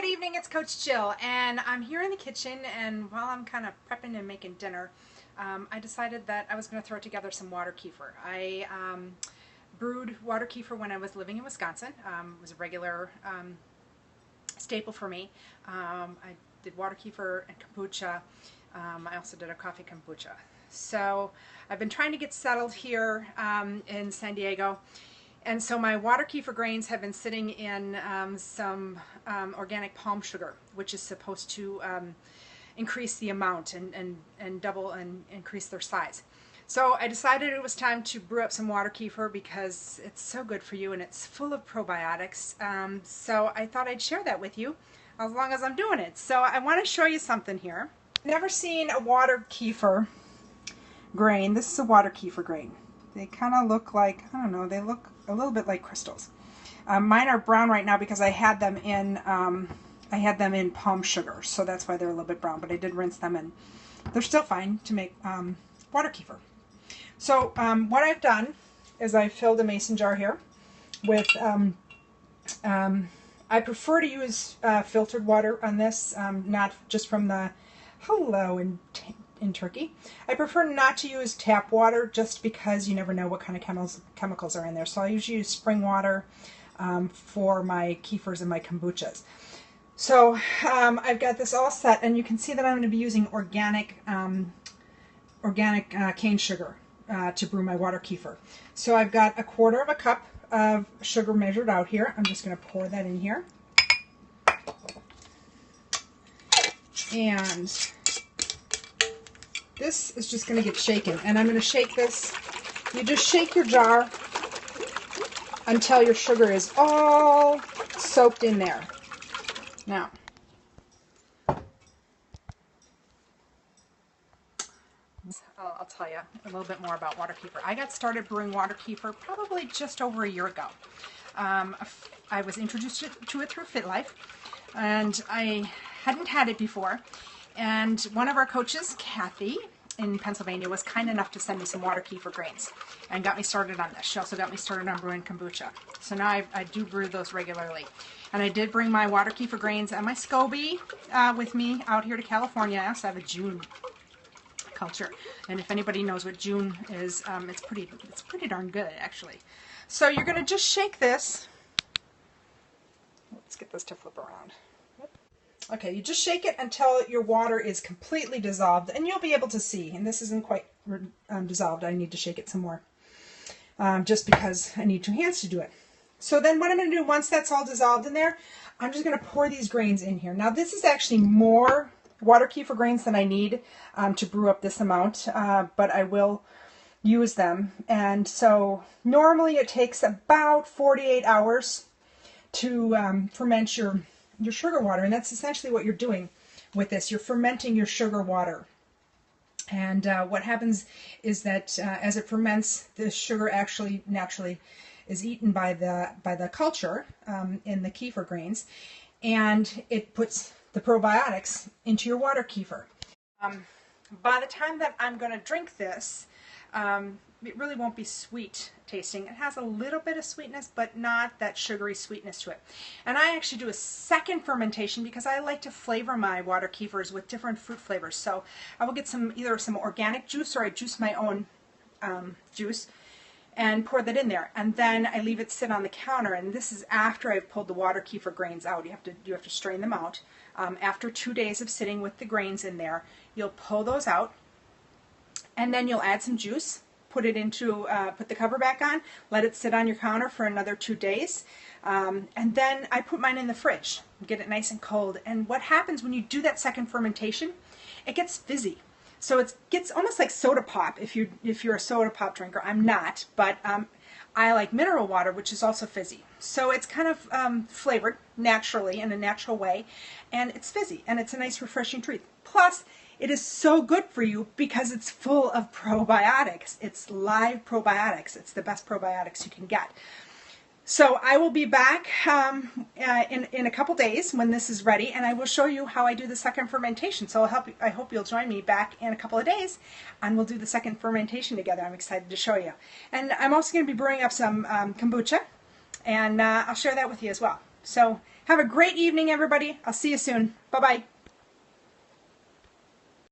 Good evening, it's Coach Jill, and I'm here in the kitchen, and while I'm kind of prepping and making dinner, I decided that I was going to throw together some water kefir. I brewed water kefir when I was living in Wisconsin. It was a regular staple for me. I did water kefir and kombucha. I also did a coffee kombucha. So I've been trying to get settled here in San Diego. And so my water kefir grains have been sitting in some organic palm sugar, which is supposed to increase the amount and double and increase their size. So I decided it was time to brew up some water kefir because it's so good for you and it's full of probiotics. So I thought I'd share that with you as long as I'm doing it. So I want to show you something here. Never seen a water kefir grain. This is a water kefir grain. They kind of look like, I don't know, they look a little bit like crystals. Mine are brown right now because I had them in palm sugar, so that's why they're a little bit brown, but I did rinse them and they're still fine to make water kefir. So what I've done is I filled a mason jar here with, I prefer to use filtered water on this, not just from the, hello in Turkey. I prefer not to use tap water just because you never know what kind of chemicals are in there. So I usually use spring water for my kefirs and my kombuchas. So I've got this all set, and you can see that I'm going to be using organic cane sugar to brew my water kefir. So I've got 1/4 cup of sugar measured out here. I'm just going to pour that in here. And this is just going to get shaken, and I'm going to shake this. You just shake your jar until your sugar is all soaked in there. Now, I'll tell you a little bit more about water kefir. I got started brewing water kefir probably just over a year ago. I was introduced to it through FitLife, and I hadn't had it before. And one of our coaches, Kathy, in Pennsylvania, was kind enough to send me some water kefir grains and got me started on this. She also got me started on brewing kombucha. So now I do brew those regularly. And I did bring my water kefir grains and my SCOBY with me out here to California. I also have a June culture. And if anybody knows what June is, it's pretty darn good, actually. So you're going to just shake this. Let's get this to flip around. Okay, you just shake it until your water is completely dissolved, and you'll be able to see, and this isn't quite dissolved. I need to shake it some more, just because I need 2 hands to do it. So then what I'm going to do, once that's all dissolved in there, I'm just going to pour these grains in here. Now this is actually more water kefir grains than I need to brew up this amount, but I will use them. And so normally it takes about 48 hours to ferment your sugar water, and that's essentially what you're doing with this. You're fermenting your sugar water, and what happens is that as it ferments, the sugar actually naturally is eaten by the culture in the kefir grains, and it puts the probiotics into your water kefir. By the time that I'm going to drink this, it really won't be sweet tasting. It has a little bit of sweetness, but not that sugary sweetness to it. And I actually do a second fermentation because I like to flavor my water kefirs with different fruit flavors. So I will get either some organic juice, or I juice my own juice and pour that in there. And then I leave it sit on the counter, and this is after I've pulled the water kefir grains out. You have to strain them out. After 2 days of sitting with the grains in there, you'll pull those out, and then you'll add some juice. Put it into, put the cover back on, let it sit on your counter for another 2 days, and then I put mine in the fridge, get it nice and cold. And what happens when you do that second fermentation, it gets fizzy. So it gets almost like soda pop if you're a soda pop drinker. I'm not, but I like mineral water, which is also fizzy. So it's kind of flavored naturally in a natural way, and it's fizzy, and it's a nice refreshing treat. Plus, it is so good for you because it's full of probiotics. It's live probiotics. It's the best probiotics you can get. So I will be back in a couple days when this is ready, and I will show you how I do the second fermentation. So I hope you'll join me back in a couple of days, and we'll do the second fermentation together. I'm excited to show you. And I'm also going to be brewing up some kombucha, and I'll share that with you as well. So Have a great evening, everybody. I'll see you soon. Bye-bye.